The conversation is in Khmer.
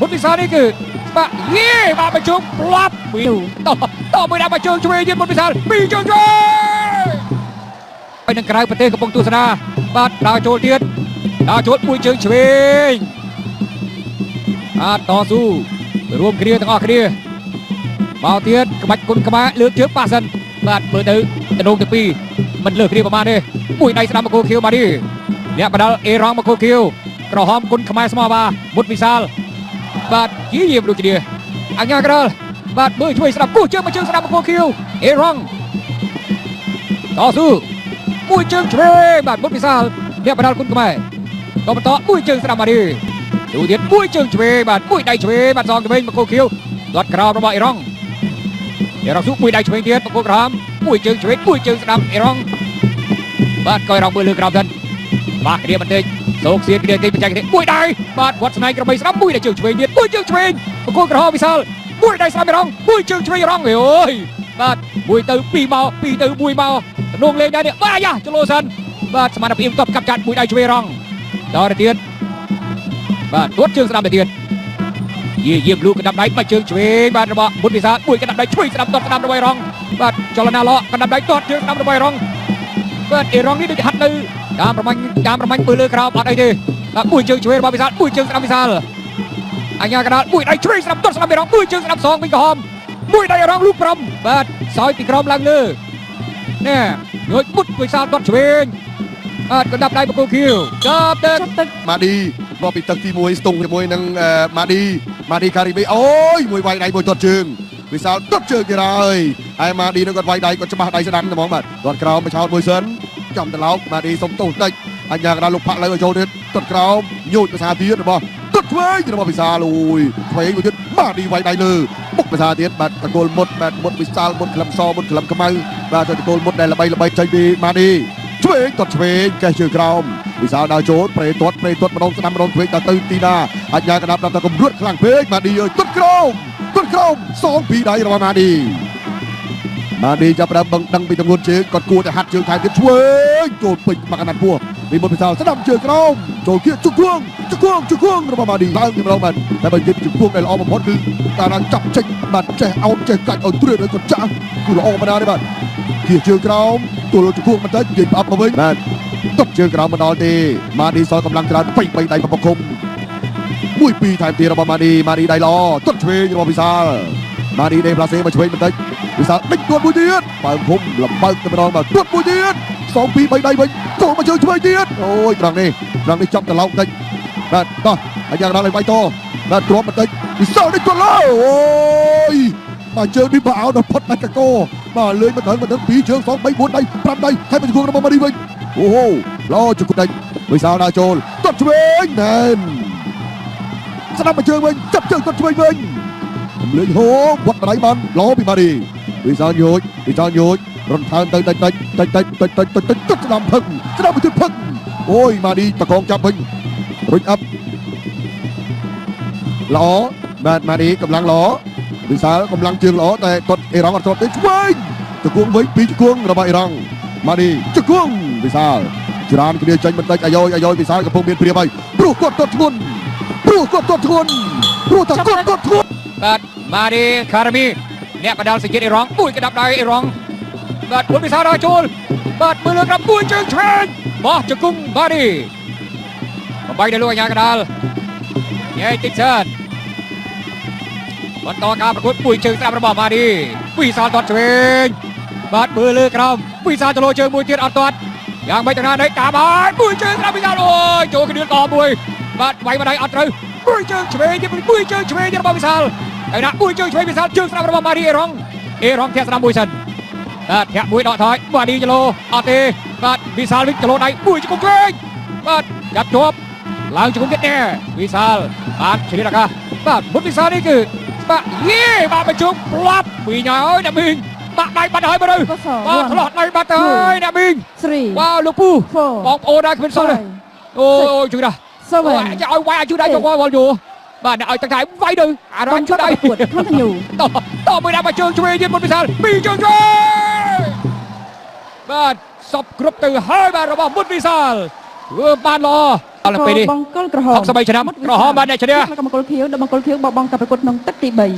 មុតវិសាលនេះគឺបាក់យេបាក់បញ្ជើងផ្លាប់តមួយដាក់បញ្ជើងឆ្វេងទៀតមុតវិសាលពីរជើងឆ្វេងហើយនឹងក្រៅប្រទេសកំពុងទស្សនាបាទដើរចូលទៀតដើរចូលមួយជើងឆ្វេងបាទតស៊ូរួមគ្នាទាំងអស់គ្នាមកទៀតក្បាច់គុណខ្មែរលើកជើងប៉ះសិនបាទមើលទៅតំណងទី2មិនលើកគ្នាប្រមាណទេមួយដៃស្ដាំមកគោខៀវបាទនេះអ្នកបដាល់អេរ៉ង់មកគោខៀវក្រហមគុណខ្មែរស្មោះបាមុតវិសាលបាទយាយដូចគ្នាអញ្ញាក្រលបាទមើលជួយស្ដាប់គោះជើងមកជើងស្ដាប់មកគោខៀវអេរ៉ង់តស៊ូមួយជើងឆ្វេងបាទមុតវិសាលអ្នកបដាល់គុណខ្មែរតបន្តមួយជើងស្ដាប់បាទនេះទូទៀតមួយជើងឆ្វេងបាទមួយដៃឆ្វេងបាទសងទៅវិញមកគោខៀវដុតក្រោមរបស់អេរ៉ង់ស៊ូមួយដៃឆ្វេងទៀតមកគោក្រហមមួយជើងឆ្វេងមួយជើងស្ដាំអេរ៉ង់បាទក៏អេរ៉ង់មើលលើក្រោមសិនបាទគ្នាបន្តិចសោកសៀនគ្នាទីបច្ចេកទេសមួយដៃបាទវត្តស្នៃក្របីស្ដាំមួយដៃជើងឆ្វេងទៀតមួយជើងឆ្វេងមកគោក្រហមវិសាលមួយដៃស្ដាំអេរ៉ង់មួយជើងឆ្វេងអេរ៉ង់អើយបាទមួយទៅពីរមកពីរទៅមួយមកតំណងលេងដែរនេះបាទយ៉ាចលោសិនបាទសមត្ថភាពតបកាប់ចាត់មួយដៃឆ្វេងអេរ៉ង់ដល់ទៅទៀតបាទដួតជើងស្ដាំទៅទៀតយាមលូកណ្ដាប់ដៃបាច់ជើងឆ្វេងបាទរបស់មុតវិសាលមួយកណ្ដាប់ដៃឆ្វេងស្ដាំតបស្ដាំរបស់អេរ៉ង់បាទចលនាឡកណ្ដាប់ដៃតតជើងស្ដាំរបស់អេរ៉ង់បាទអេរ៉ង់នេះដូចហាត់នៅតាមប្រមាញ់មើលលើក្រោមអត់អីទេបាទមួយជើងឆ្វេងរបស់វិសាលមួយជើងស្ដាំវិសាលអញ្ញាកណ្ដាលមួយដៃឆ្វេងស្ដាំតបស្ដាំអេរ៉ង់មួយជើងស្ដាំសងវិញក្រហមមួយដៃអេរ៉ង់លូកប្រំបាទសោយពីក្រោមឡើងលើនេះដូចមុតវិសាលតតឆ្វេងបាទកណ្ដាប់ដៃបកគោខៀវចាប់ទឹកម៉ាឌីមកពីទឹកទី1ស្ទង់ជាមួយនឹងម៉ាឌីការីប៊ីអូយមួយវាយដៃមួយទាត់ជើងវិសាលទាត់ជើងទៀតហើយម៉ាឌីនឹងគាត់វាយដៃគាត់ច្បាស់ដៃស្ដាំហ្មងបាទគាត់ក្រោមមកឆោតមួយសិនចំត្រឡោកម៉ាឌីសុំទោសតិចអញ្ញាកណ្ដាលលោកផាក់លើឲ្យចូលទៀតទាត់ក្រោមញូចភាសាទៀតរបស់ទាត់ឆ្វេងរបស់វិសាលអូយឆ្វេងមួយទៀតម៉ាឌីវាយដៃលើបុកភាសាទៀតបាទតកូលមុតបាទមុតវិសាលមុតក្លឹមសមុតក្លឹមខ្មៅបាទតកូលមុតដែលល្បីចេញពីម៉ាឌីឆ្វេងទាត់ឆ្វេងកេះជើងក្រោមវិសាលដើរចូលប្រេទាត់ម្ដងស្ដាំម្ដងឆ្វេងដល់ទៅទីណាអញ្ញាកណ្ដាប់ដល់ទៅកំរួតខ្លាំងពេកម៉ាឌីអើយទាត់ក្រោមសងពីដៃរបស់ម៉ាឌីចាប់ដើមដឹងពីទម្ងន់ជើងគាត់គួរតែហាត់ជើងថែមទៀតឆ្វេងចូលពេញមកកណ្ដាប់ពោះពីមុតវិសាលស្ដាំជើងក្រោមចូលគៀកជង្គង់របស់ម៉ាឌីឡើងម្ដងបាទតែបើនិយាយជង្គង់ដែលល្អបំផុតគឺការចាប់ចេញបាទចេះអោបចេះកាច់ឲ្យត្រឿនឲ្យគាត់ចាស់គឺល្អប៉ុណ្ណាទេបាទគៀកជើងក្រោមទូលជង្គង់បន្តិចនិយាយផ្អាប់មកវិញបាទទប់ជើងក្រោមមកដល់ទេម៉ាឌីសល់កម្លាំងច្រើនពេញ3ដៃប្រគំ1 2ថែមទៀតរបស់ម៉ាឌីដៃល្អទត់ឆ្វេងរបស់វិសាលម៉ាឌីដេផ្លាសេមកឆ្វេងបន្តិចវិសាលដេញទាត់មួយទៀតបើភូមិលំបើកតែម្ដងបាទទាត់មួយទៀត2 3ដៃវិញចូលមកជើងឆ្វេងទៀតអូយត្រង់នេះចាប់ត្រឡោកបន្តិចបាទតោះអាយ៉ាងដល់ឲ្យវាយតបាទទ្រាំបន្តិចវិសាលដេញទាត់លើអូយបាទជើងនេះបើអោដល់ផុតដាច់កកបាទលេងមកដល់2ជើង2 3 4ដៃ5ដៃថែមមកជង្គង់របស់ម៉ាឌីវិញអូហូឡោជង្គង់ដាច់វិសាលដើរចូលទាត់ឆ្វេងណែនស្ដាប់មកជើងវិញចាប់ជើងទាត់ឆ្វេងវិញលេងហូវត្តដៃបានឡោពីម៉ាឌីវិសាលញូចរំខានទៅតិចស្ដាំផឹកមួយទៀតផឹកអូយម៉ាឌីតកងចាប់វិញរុញអាប់ល្អបាទម៉ាឌីកម្លាំងល្អវិសាលកម្លាំងជើងល្អតែទាត់អេរ៉ង់អត់ទាត់ទេឆ្វេងជង្គង់វិញពីរជង្គង់របស់អេរ៉ង់ម៉ាឌីជង្គង់វិសាលច្រើនគ្នាចេញបន្តិចអាយ៉យវិសាលកំពុងមានព្រៀបហើយព្រោះគាត់ទាត់ធ្ងន់ព្រោះគាត់ទាត់ធ្ងន់បាទម៉ាឌីការ៉ាមីអ្នកបដាល់សេចក្ដីអេរ៉ង់មួយកណ្ដាប់ដៃអេរ៉ង់បាទមុតវិសាលដើរចូលបាទមើលលើក្រោមមួយជើងឆ្វេងបោះជង្គង់ម៉ាឌីបំបីដល់លោកអញ្ញាកណ្ដាលញ៉ៃតិចសិនបន្តការប្រកួតមួយជើងស្ដាប់របស់ម៉ាឌីវិសាលទាត់ឆ្វេងបាទមើលលើក្រោមវិសាលចលោជើងមួយទៀតអត់ទាត់យ៉ាងម៉េចទៅណានេះការបាទមួយជើងស្ដាប់វិសាលអូយចូលគ្នាកមួយបាទវាយមកដៃអត់ត្រូវមួយជើងឆ្វេងទៀតរបស់វិសាលហើយណាមួយជើងឆ្វេងវិសាលជើងស្ដាប់របស់ម៉ាឌីអេរ៉ង់ធាក់ស្ដាំមួយសិនបាទធាក់មួយដកថយម៉ាឌីចលោអត់ទេបាទវិសាលវិញចលោដៃមួយជង្គង់ឆ្វេងបាទចាប់ជាប់ឡើងជង្គង់ទៀតនេះវិសាលបាទឆ្លៀតអាកាសបាទមុតវិសាលនេះគឺបាទយេបាទបញ្ជុំផ្លាប់ពីញ៉ើយអ្នកមីងបាក់ដៃបាត់ហើយមើលបាទឆ្លោះដៃបាត់ហើយអ្នកមីងបាទលោកពូបងប្អូនដែរគ្មានសល់ទេអូយជួយណាឲ្យវាយជួយដៃទៅគាត់យូរបាទអ្នកឲ្យទឹកថៃវាយទៅអារម្មណ៍ជួយដៃពួតcontinue តមួយដាក់មកជើងឆ្វេងទៀតមុតវិសាលពីរជើងឆ្វេងបាទសពគ្រប់ទៅហើយបាទរបស់មុតវិសាលបានល្អ អត់ទៅពេលនេះ បង្គោលក្រហម 63ឆ្នាំក្រហមបានអ្នកឈ្នះ បង្គោលខៀវដល់បង្គោលខៀវបោះបង់កាប្រកួតក្នុងទឹកទី3